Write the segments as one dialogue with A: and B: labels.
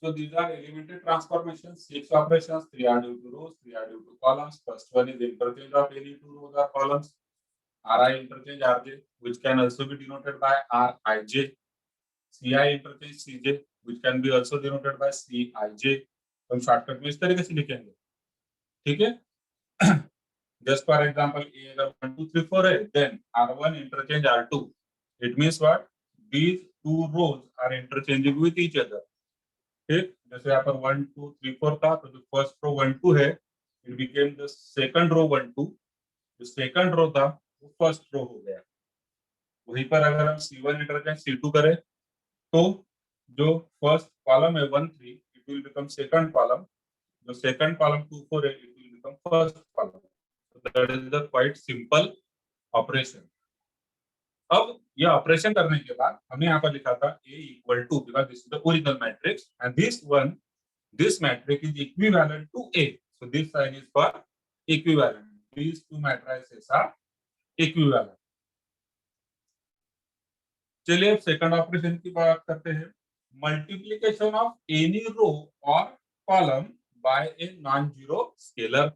A: So these are elementary transformations, 6 operations, 3 are due to rows, 3 are due to columns. First one is interchange of any two rows or columns. Ri interchange Rj, which can also be denoted by Rij. Ci interchange Cj, which can be also denoted by Cij. हम shortcut में इस तरीके से लिखेंगे, ठीक है। Just for example ए अगर 1 2 3 4 है, then R1 interchange R2. It means what? These two rows are interchanging with each other. ठीक, जैसे यहाँ पर 1 2 3 4 था, तो जो फर्स्ट रो 1 2 है, it became the second row 1 2. जो सेकंड रो था वो फर्स्ट रो हो गया। वहीं पर अगर हम C1 इंटरचेंज C2 करें, तो जो फर्स्ट कॉलम है 1 3, it will become second column. जो सेकंड कॉलम 2 4 है, it will become first column. So that is the quite simple operation. अब यह ऑपरेशन करने के बाद हमने यहाँ पर लिखा था A equal to, because this is the original matrix and this matrix is equivalent to A. So this sign is for equivalent. These two matrices are equivalent. चलिए अब सेकंड ऑपरेशन की बात करते हैं। मल्टीप्लीकेशन ऑफ एनी रो और column by a non zero scalar.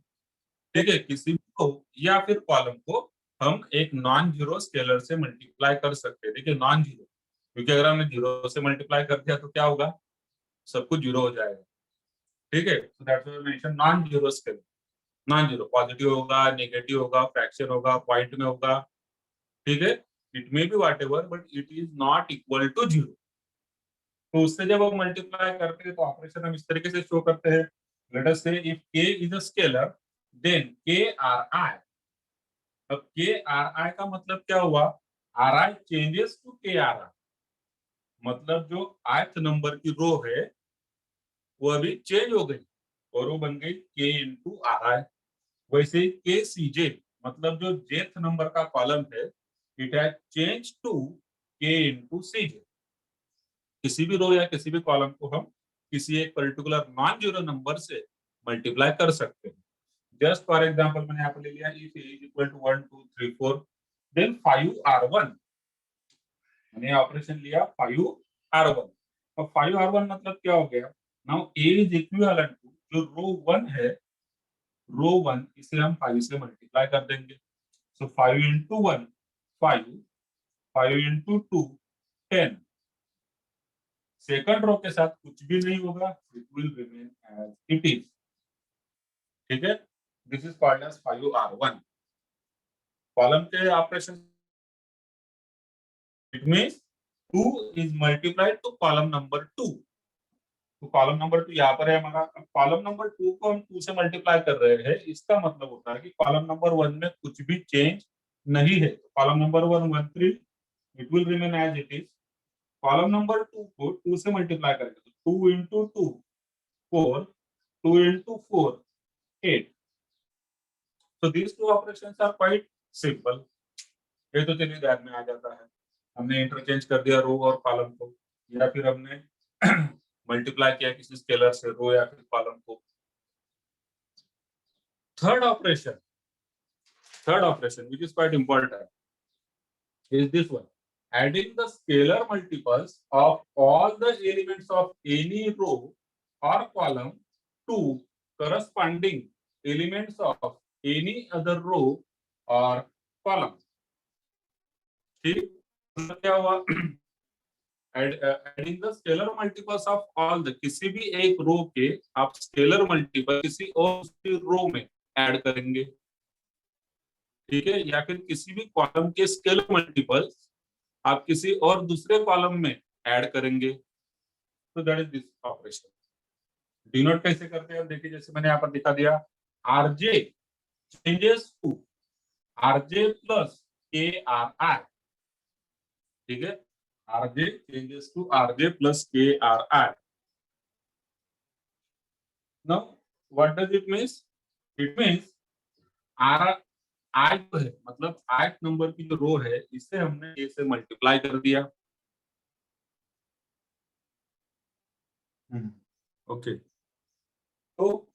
A: ठीक है, किसी भी रो या फिर कॉलम को हम एक नॉन जीरो स्केलर से मल्टीप्लाई कर सकते हैं। देखिए नॉन जीरो, क्योंकि अगर हमने जीरो से मल्टीप्लाई कर दिया तो क्या होगा, सब कुछ जीरो हो जाएगा। ठीक है, so that's why we mention non zero scalar. Non zero positive होगा, नेगेटिव होगा, फ्रैक्शन होगा, पॉइंट में होगा। ठीक है, it may be whatever, but it is not equal to zero. तो उससे जब हम मल्टीप्लाई करते हैं तो ऑपरेशन हम इस तरीके से शो करते हैं। Let us say if k is a scalar, then KRI। अब KRI का मतलब क्या हुआ, RI चेंजेस टू KRI। मतलब जो ith नंबर की रो है वो अभी चेंज हो गई और वो बन गई K इंटू RI। वैसे ही KCJ, मतलब जो jth नंबर का कॉलम है, it has change to K into CJ। किसी भी रो या किसी भी कॉलम को हम किसी एक पर्टिकुलर नॉन जीरो नंबर से मल्टीप्लाई कर सकते हैं। जस्ट फॉर एग्जांपल मैंने यहाँ पर ले लिया if a is equal to 1 2 3 4, then 5R1। मैंने ऑपरेशन लिया 5R1। अब 5R1 मतलब क्या हो गया, now a is equivalent to जो रो 1 है, रो 1 इसे हम 5 से मल्टीप्लाई कर देंगे। So 5 into 1 5, 5 into 2 10। Second row के साथ कुछ भी नहीं होगा, it will remain as it is. ठीक है, this is called as 5R1। Column के operation, it means 2 is multiplied to column number 2। तो कॉलम नंबर 2 यहाँ पर है हमारा। अब कॉलम नंबर 2 को हम 2 से मल्टीप्लाई कर रहे हैं, इसका मतलब होता है कि कॉलम नंबर 1 में कुछ भी चेंज नहीं है। Column number 1 1 3, it will remain as it is. Column number 2 को 2 से मल्टीप्लाई करेंगे तो 2 into 2 4, 2 into 4 8। So these two operations are quite simple. ये तो चलिए ध्यान में आ जाता है। हमने इंटरचेंज कर दिया रो और कॉलम को, या फिर हमने मल्टीप्लाई किया किसी स्केलर से रो या फिर कॉलम को। Third operation which is quite important is this one, adding the scalar multiples of all the elements of any row or column to corresponding elements of any other row or column। ठीक, क्या हुआ, adding the scalar multiples of all the, किसी भी एक रो के आप scalar multiple किसी और रो में ऐड करेंगे। ठीक है, या फिर किसी भी कॉलम के स्केलर मल्टीपल्स आप किसी और दूसरे कॉलम में ऐड करेंगे। तो that is this operation. Denote कैसे करते हैं, देखिए जैसे मैंने यहाँ पर दिखा दिया, RJ changes to RJ plus KRI। ठीक है, RJ changes to RJ plus KRI. Now, what does it mean? It means RI जो है, मतलब ith नंबर की जो रो है, इसे हमने A से मल्टीप्लाई कर दिया। ओके, तो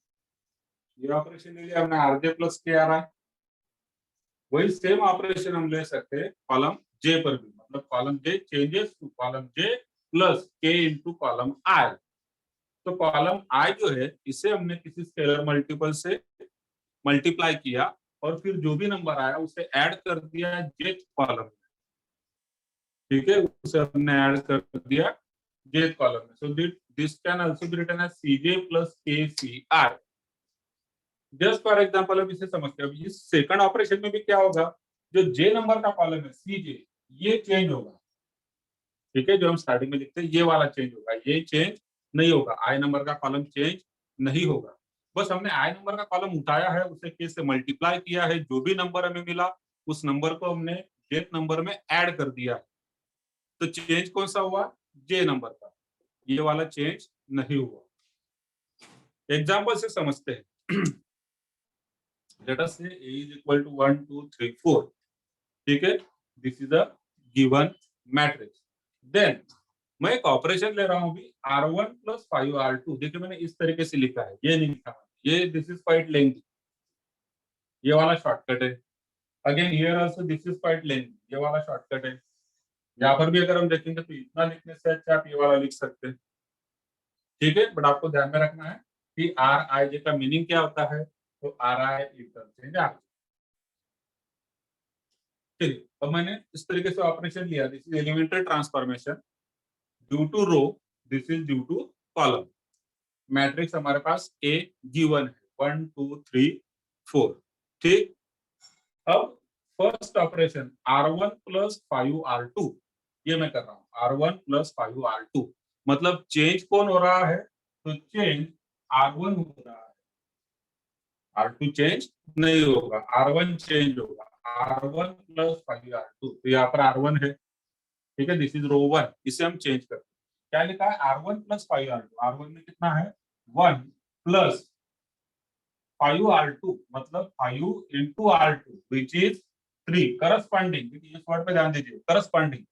A: ये ऑपरेशन ले लिया हमने RJ प्लस KRI। वही सेम ऑपरेशन हम ले सकते हैं कॉलम J पर भी, मतलब column J changes to column J plus K into column I। तो कॉलम आई जो है इसे हमने किसी स्केलर मल्टीपल से मल्टीप्लाई किया और फिर जो भी नंबर आया उसे ऐड कर दिया जेथ कॉलम में, ठीक है, उसे हमने ऐड कर दिया जेथ कॉलम में। So this can also be written as C J plus K C R. Just for example अब इसे समझते हैं। अब इस सेकंड ऑपरेशन में भी क्या होगा, जो जे नंबर का कॉलम है सीजे ये चेंज होगा, ठीक है, जो हम स्टार्टिंग में लिखते हैं ये वाला चेंज होगा, ये चेंज नहीं होगा। आई नंबर का कॉलम चेंज नहीं होगा, बस हमने आई नंबर का कॉलम उठाया है, उसे के से मल्टीप्लाई किया है, जो भी नंबर हमें मिला उस नंबर को हमने जेथ नंबर में ऐड कर दिया है। तो चेंज कौन सा हुआ, जे नंबर का, ये वाला चेंज नहीं हुआ। एग्जाम्पल से समझते हैं। लेट अस से a is equal to 1 2 3 4, ठीक है, this is a given matrix. Then मैं एक ऑपरेशन ले रहा हूं अभी r1 प्लस 5r2। देखिए मैंने इस तरीके से लिखा है, ये नहीं लिखा, ये दिस इज क्वाइट लेंथी, ये वाला शॉर्टकट है। Again here also this is quite lengthy, ये वाला शॉर्टकट है। यहाँ पर भी अगर हम देखेंगे तो इतना लिखने से अच्छा आप ये वाला लिख सकते हैं, ठीक है, बट आपको ध्यान में रखना है कि आर आई जे का मीनिंग क्या होता है, तो आर आई इंटरचेंज आर। चलिए अब मैंने इस तरीके से ऑपरेशन लिया, this is elementary transformation due to row, this is due to column. Matrix हमारे पास ए गिवन है 1 2 3 4, ठीक। अब first operation r1 plus 5r2 ये मैं कर रहा हूँ, r1 प्लस 5r2 मतलब चेंज कौन हो रहा है, तो चेंज r1 हो रहा है, r2 चेंज नहीं होगा, r1 चेंज होगा, r1 प्लस 5r2। तो यहाँ पर r1 है, ठीक है, दिस इज रो 1, इसे हम चेंज करते हैं। क्या लिखा है, r1 प्लस 5r2, r1 में कितना है 1 प्लस 5r2 मतलब 5 into r2 which is 3 corresponding, इस वर्ड पे ध्यान दीजिए, करस्पॉन्डिंग,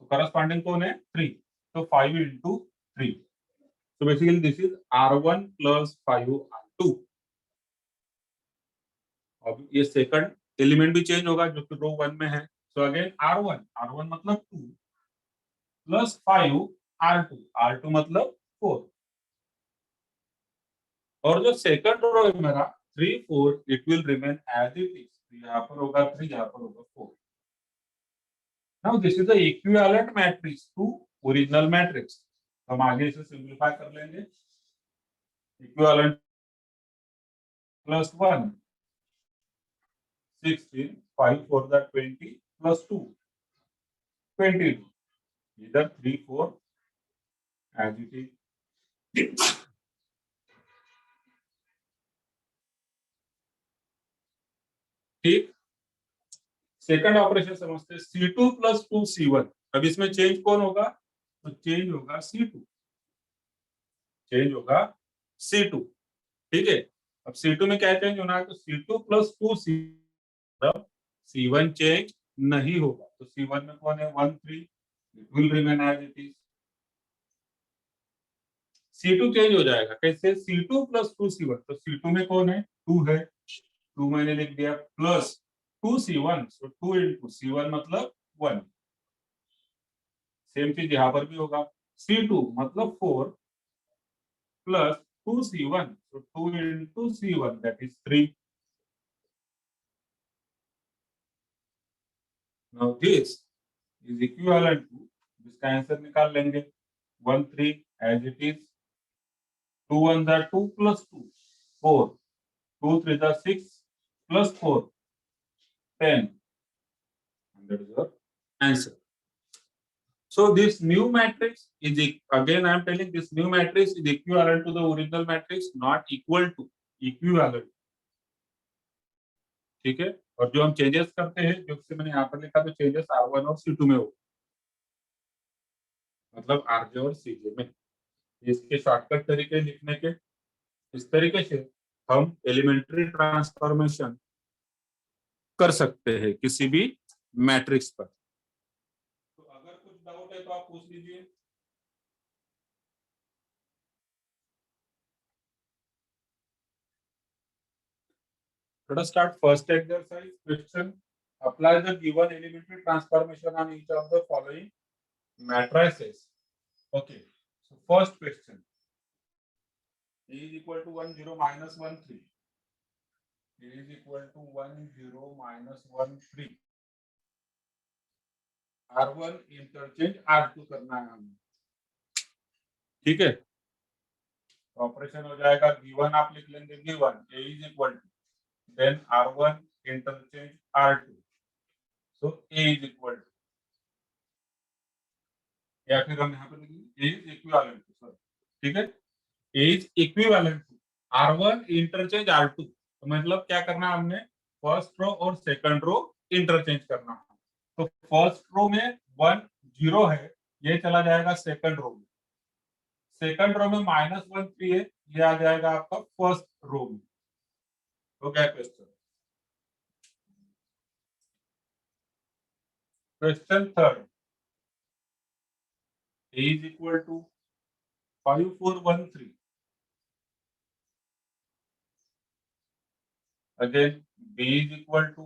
A: तो करस्पॉन्डिंग कौन है 3, तो 5 इंटू 3, तो basically this is r1 plus 5r2। अब ये सेकंड एलिमेंट भी चेंज होगा जो कि रो 1 में है, सो अगेन r1 मतलब 2 प्लस 5r2 मतलब 4, और जो सेकंड रो है मेरा 3 4 it will remain as it is, यहाँ पर होगा 3, यहाँ पर होगा 4। Now this is the equivalent matrix to original matrix. हम आगे इसे सिंपलीफाई कर लेंगे। इक्विवेलेंट प्लस 1 16 5 4 द 20 प्लस 2 22, इधर 3 4 एज इट इज। ठीक, सेकंड ऑपरेशन समझते हैं, C2 प्लस 2C1। अब इसमें चेंज कौन होगा, तो चेंज होगा C2, चेंज होगा C2, ठीक है। अब C2 में क्या चेंज होना है, तो C2 प्लस 2C, मतलब C1 चेंज नहीं होगा, तो C1 में कौन है 1 3, it will remain as it is. C2 change हो जाएगा कैसे, C2 प्लस 2C1, तो C2 में कौन है 2 है, 2 मैंने लिख दिया, प्लस 2C1, सो 2 इंटू C1 मतलब 1। सेम चीज यहाँ पर भी होगा, C2 मतलब 4 plus 2C1, so 2 into C1 that is 3। Now this is equivalent to, इसका आंसर निकाल लेंगे 1 3 as it is, 2 1 are 2 plus 2 4, 2 3 are 6 plus 4 10, and that is your answer. So this new matrix is again I am telling this new matrix is equivalent to the original matrix, not equal to, equivalent, ठीक है। और जो हम changes करते हैं, जो कि मैंने यहाँ पर लिखा, तो चेंजेस R1 और C2 में हो, मतलब RJ और CJ में। इसके शॉर्टकट तरीके लिखने के, इस तरीके से हम एलिमेंट्री ट्रांसफॉर्मेशन कर सकते हैं किसी भी मैट्रिक्स पर। तो अगर कुछ डाउट है तो आप पूछ लीजिए। Let us start first exercise question. Apply the given elementary transformation on each of the following matrices. Okay. So first question. A is equal to 1 0 minus 1 3. A is equal to 1 0 minus 1 3. R1 interchange R2 करना है हमें, ठीक है। Operation हो जाएगा given, आप लिख लेंगे given A is equal to then R1 interchange R2, so A is equal to, या फिर हम यहाँ पे लिखेंगे A is equivalent to, sorry, ठीक है। A is equivalent to R1 interchange R2, तो मतलब क्या करना है हमने, फर्स्ट रो और सेकंड रो इंटरचेंज करना है। तो फर्स्ट रो में 1 0 है, ये चला जाएगा सेकंड रो में, सेकंड रो में -1 3 है, ये आ जाएगा आपका फर्स्ट रो में। तो क्या question, question third, A is equal to 5 4 1 3, again B is equal to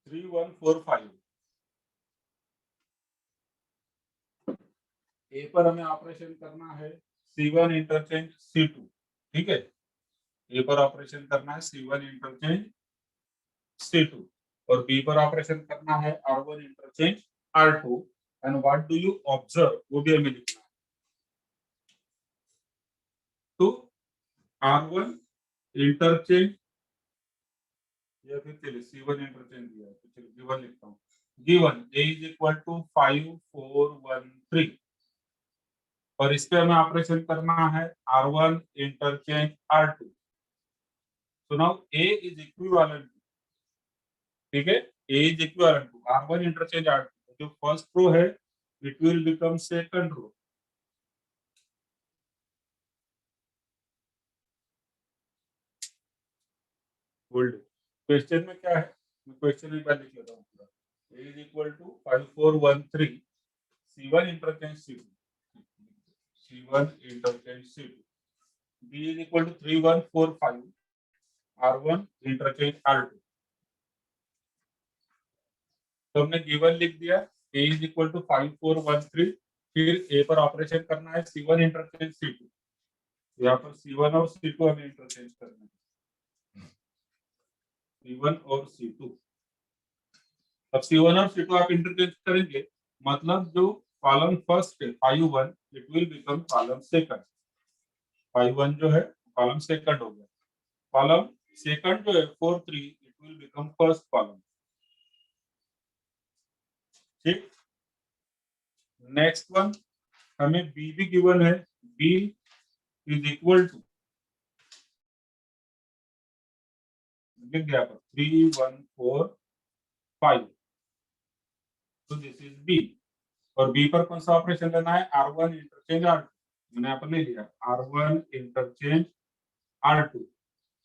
A: 3 1 4 5। ए पर हमें ऑपरेशन करना है C1 इंटरचेंज C2, ठीक है। ए पर ऑपरेशन करना है C1 इंटरचेंज C2 और बी पर ऑपरेशन करना है R1 interchange R2, and what do you observe, वो भी हमें लिखना है। तो R1 इंटरचेंज, या फिर चलिए C1 इंटरचेंज दिया है, तो चलिए गिवन लिखता हूँ, given A is equal to 5 4 1 3, और इस पे हमें ऑपरेशन करना है R1 interchange R2। So now A is equivalent, ठीक है, A is equivalent to R1 interchange R2, जो फर्स्ट रो है it will become second row. Hold, question में क्या है, मैं क्वेश्चन एक बार लिख लेता हूँ पूरा। A is equal to 5 4 1 3 C1 interchange C2, C1 interchange C2, B is equal to 3 1 4 5 R1 interchange R2। तो हमने गिवन लिख दिया, A is equal to 5 4 1 3, फिर A पर ऑपरेशन करना है C1 इंटरचेंज C2, यहाँ पर C1 और C2 हमें इंटरचेंज करना है, C1 और C2। अब C1 और C2 आप इंटरचेंज करेंगे, मतलब जो कॉलम फर्स्ट है 5 1 it will become column second, 5 1 जो है कॉलम सेकंड हो गया, कॉलम सेकंड जो है 4 3 it will become first column, ठीक। नेक्स्ट वन, हमें बी भी गिवन है, बी इज इक्वल टू, लिख दिया पर 3 1 4 5, तो दिस इज बी, और बी पर कौन सा ऑपरेशन लेना है, R1 इंटरचेंज R2, मैंने यहाँ पर ले लिया R1 interchange R2,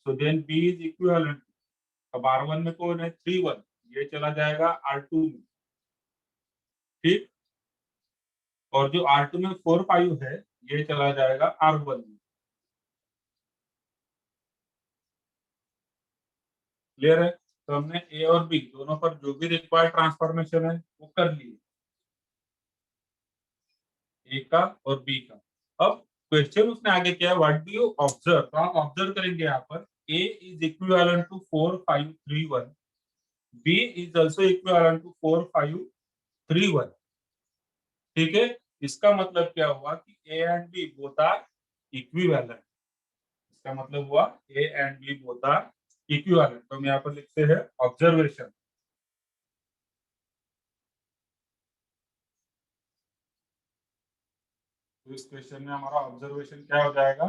A: so then B is equivalent, अब R1 में कौन है 3 1, ये चला जाएगा R2 में, ठीक, और जो R2 में 4 5 है ये चला जाएगा R1 में, क्लियर है। तो हमने ए और बी दोनों पर जो भी रिक्वायर्ड ट्रांसफॉर्मेशन है वो कर लिए, ए का और बी का। अब क्वेश्चन उसने आगे किया है व्हाट डू यू ऑब्जर्व, तो आप ऑब्जर्व करेंगे यहाँ पर A is equivalent to 4 5 3 1, B is also equivalent to 4 5 3 1, ठीक है। इसका मतलब क्या हुआ कि A and B both are equivalent, इसका मतलब हुआ A and B both are equivalent. तो हम यहाँ पर लिखते हैं ऑब्जर्वेशन, तो इस क्वेश्चन में हमारा ऑब्जर्वेशन क्या हो जाएगा,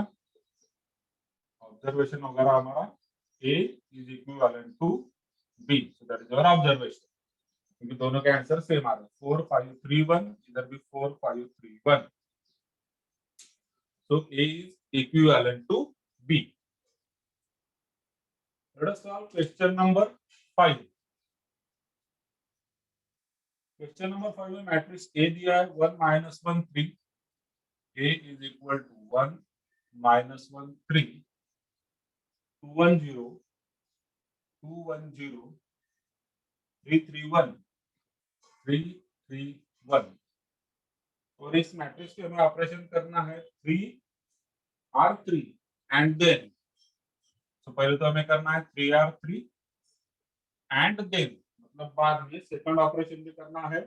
A: ऑब्जर्वेशन वगैरह हमारा A is equivalent to B, so that is our observation, क्योंकि दोनों के आंसर सेम आ रहे हैं 4 5 3 1, इधर भी 4 5 3 1, so A is equivalent to B। Let us solve question number 5। Question number 5 में मैट्रिक्स A दिया है 1 -1 3, A इज इक्वल टू 1 -1 3 2 1 0 2 1 0 3 3 1 3 3 1, और इस मैट्रिक्स पे हमें ऑपरेशन करना है 3R3 एंड देन, तो पहले तो हमें करना है 3R3 एंड देन, मतलब बाद में सेकंड ऑपरेशन भी करना है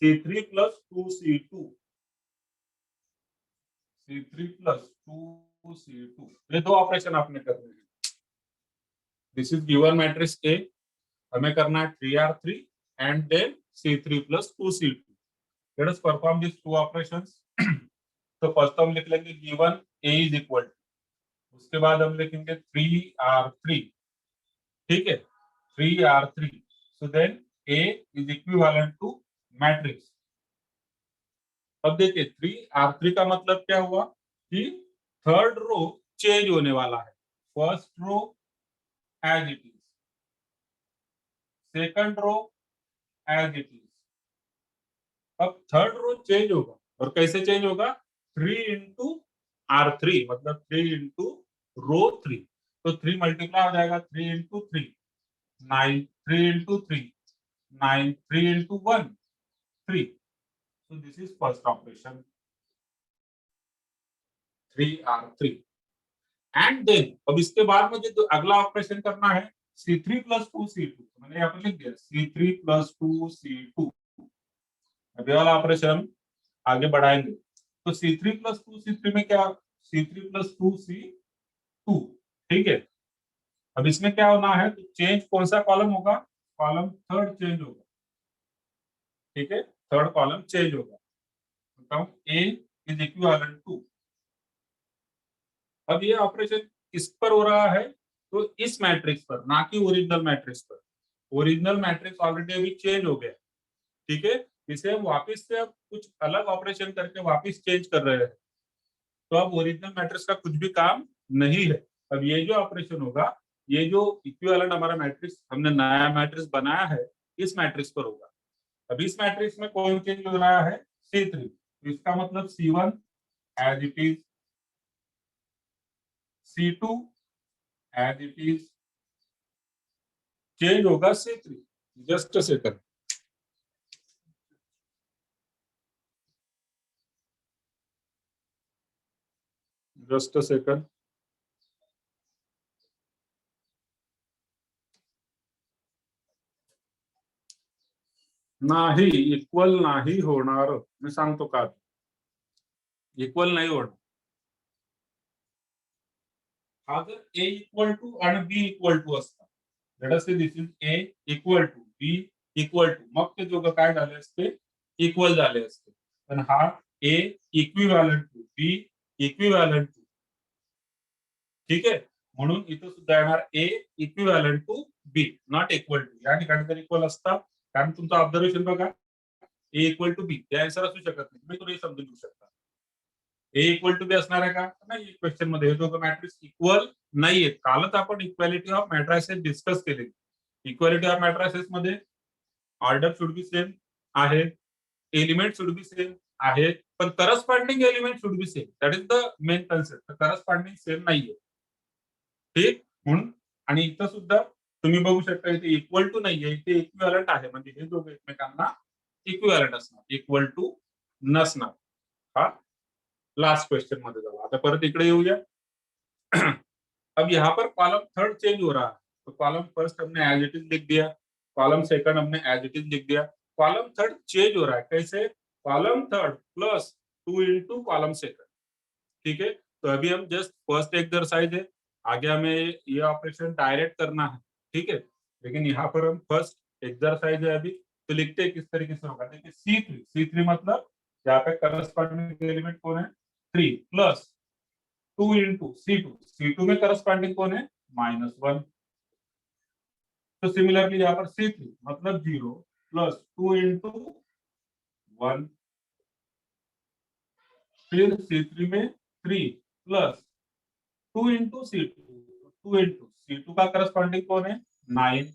A: C3 plus 2C2, C3 plus 2C2, ये दो ऑपरेशन आपने करने हैं। This is given matrix A, हमें करना है 3R3 and then C3 plus 2C2। Let us perform this two operations. तो फर्स्ट हम लिख लेंगे given A is equal to, उसके बाद हम लिखेंगे 3R3, ठीक है, 3R3, so then A is equivalent to matrix. अब देखिए 3R3 का मतलब क्या हुआ कि थर्ड रो चेंज होने वाला है, first row as it is, second row as it is. अब थर्ड रो चेंज होगा, और कैसे चेंज होगा, 3 into R3, मतलब 3 into रो 3, तो 3 मल्टीप्लाई हो जाएगा, 3 into 3 9, 3 into 3 9, 3 into 1 3, so this is first operation 3R3 and then. अब इसके बाद मुझे तो अगला ऑपरेशन करना है C3 प्लस 2C2, मैंने यहाँ पर लिख दिया C3 प्लस 2C2। अभी वाला ऑपरेशन आगे बढ़ाएंगे, तो C3 प्लस 2C3 में क्या, C3 प्लस 2C2, ठीक है। अब इसमें क्या होना है, तो चेंज कौन सा कॉलम होगा, कॉलम थर्ड चेंज होगा, ठीक है, थर्ड कॉलम चेंज होगा, बताओ A इज इक्विवेलेंट टू। अब ये ऑपरेशन किस पर हो रहा है, तो इस मैट्रिक्स पर, ना कि ओरिजिनल मैट्रिक्स पर। ओरिजिनल मैट्रिक्स ऑलरेडी अभी चेंज हो गया, ठीक है, इसे हम वापस से अब कुछ अलग ऑपरेशन करके वापस चेंज कर रहे हैं, तो अब ओरिजिनल मैट्रिक्स का कुछ भी काम नहीं है। अब ये जो ऑपरेशन होगा, ये जो इक्विवेलेंट हमारा मैट्रिक्स, हमने नया मैट्रिक्स बनाया है, इस मैट्रिक्स पर होगा। अब इस मैट्रिक्स में कौन चेंज हो रहा है, C3, तो इसका मतलब C1 as it is, C2 as it is, change होगा C3। Just a second, just a second, नाही इक्वल नाही होणार, मी सांगतो का, इक्वल नाही होणार। हा जर ए इक्वल टू आणि बी इक्वल टू असता, let us say this is A equal to B equal to, मग ते दोघं काय झाले असते, इक्वल झाले असते। पण हा A equivalent to B equivalent to, ठीक आहे, म्हणून इथं सुद्धा येणार A equivalent to B not equal to, या ठिकाणी जर इक्वल असता, कारण तुमचं ऑब्झर्वेशन बघा, ए इक्वल टू बी ते आन्सर असू शकत नाही, तुम्ही थोडी समजून घेऊ शकता। ए इक्वल टू बी असणार आहे का, नाही, क्वेश्चन मध्ये हे दोघं मॅट्रिक्स इक्वल नाहीये। कालच आपण इक्वॅलिटी ऑफ मॅट्रायसेस डिस्कस केली, इक्वॅलिटी ऑफ मॅट्रायसेस मध्ये ऑर्डर शुड बी सेम आहे, एलिमेंट शुड बी सेम आहे, पण corresponding element should be same, that is the main concept. Corresponding same नाहीये, ठीक, म्हणून, आणि इथं सुद्धा तुम्ही बघू शकता, इथे इक्वल टू नाहीये, इथे इक्विव्हॅलंट आहे, म्हणजे हे दोघं एकमेकांना इक्विव्हॅलंट असणार, इक्वल टू नसणार। हा लास्ट क्वेश्चन मध्ये जाऊ, आता परत इकडे येऊया। अब यहाँ पर कॉलम थर्ड चेंज हो रहा है, तो कॉलम फर्स्ट हमने एज इट इज लिख दिया, कॉलम सेकंड हमने एज इट इज लिख दिया, कॉलम थर्ड चेंज हो रहा है, कैसे, column third plus 2 into column second, ठीक है। तो अभी हम जस्ट फर्स्ट एक्सरसाइज है, आगे हमें ये ऑपरेशन डायरेक्ट करना है, ठीक है, लेकिन यहाँ पर हम फर्स्ट एक्सरसाइज है अभी, तो लिखते हैं किस तरीके से होगा, देखिए C3 मतलब यहाँ पे करस्पॉन्डिंग एलिमेंट कौन है, 3 प्लस 2 into C2 में करस्पॉन्डिंग कौन है, -1, तो सिमिलरली यहाँ पर C3 मतलब 0 प्लस 2 into 1, फिर C3 में 3 प्लस 2 into C2 का करस्पॉन्डिंग कौन है, 9,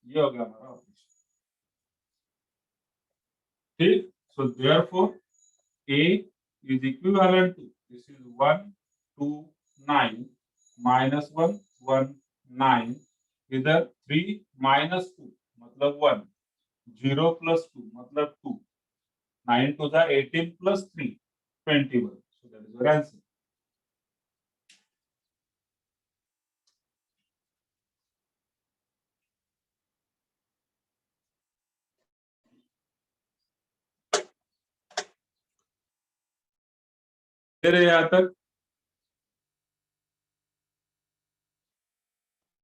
A: ये हो गया हमारा ऑपरेशन, ठीक। So therefore A is equivalent to, this is 1 2 9 -1 1 9, इधर 3 -2 मतलब 1, 0 + 2 मतलब 2, 9 to the 18 plus 3, 21. So that is your answer. फिर यहाँ तक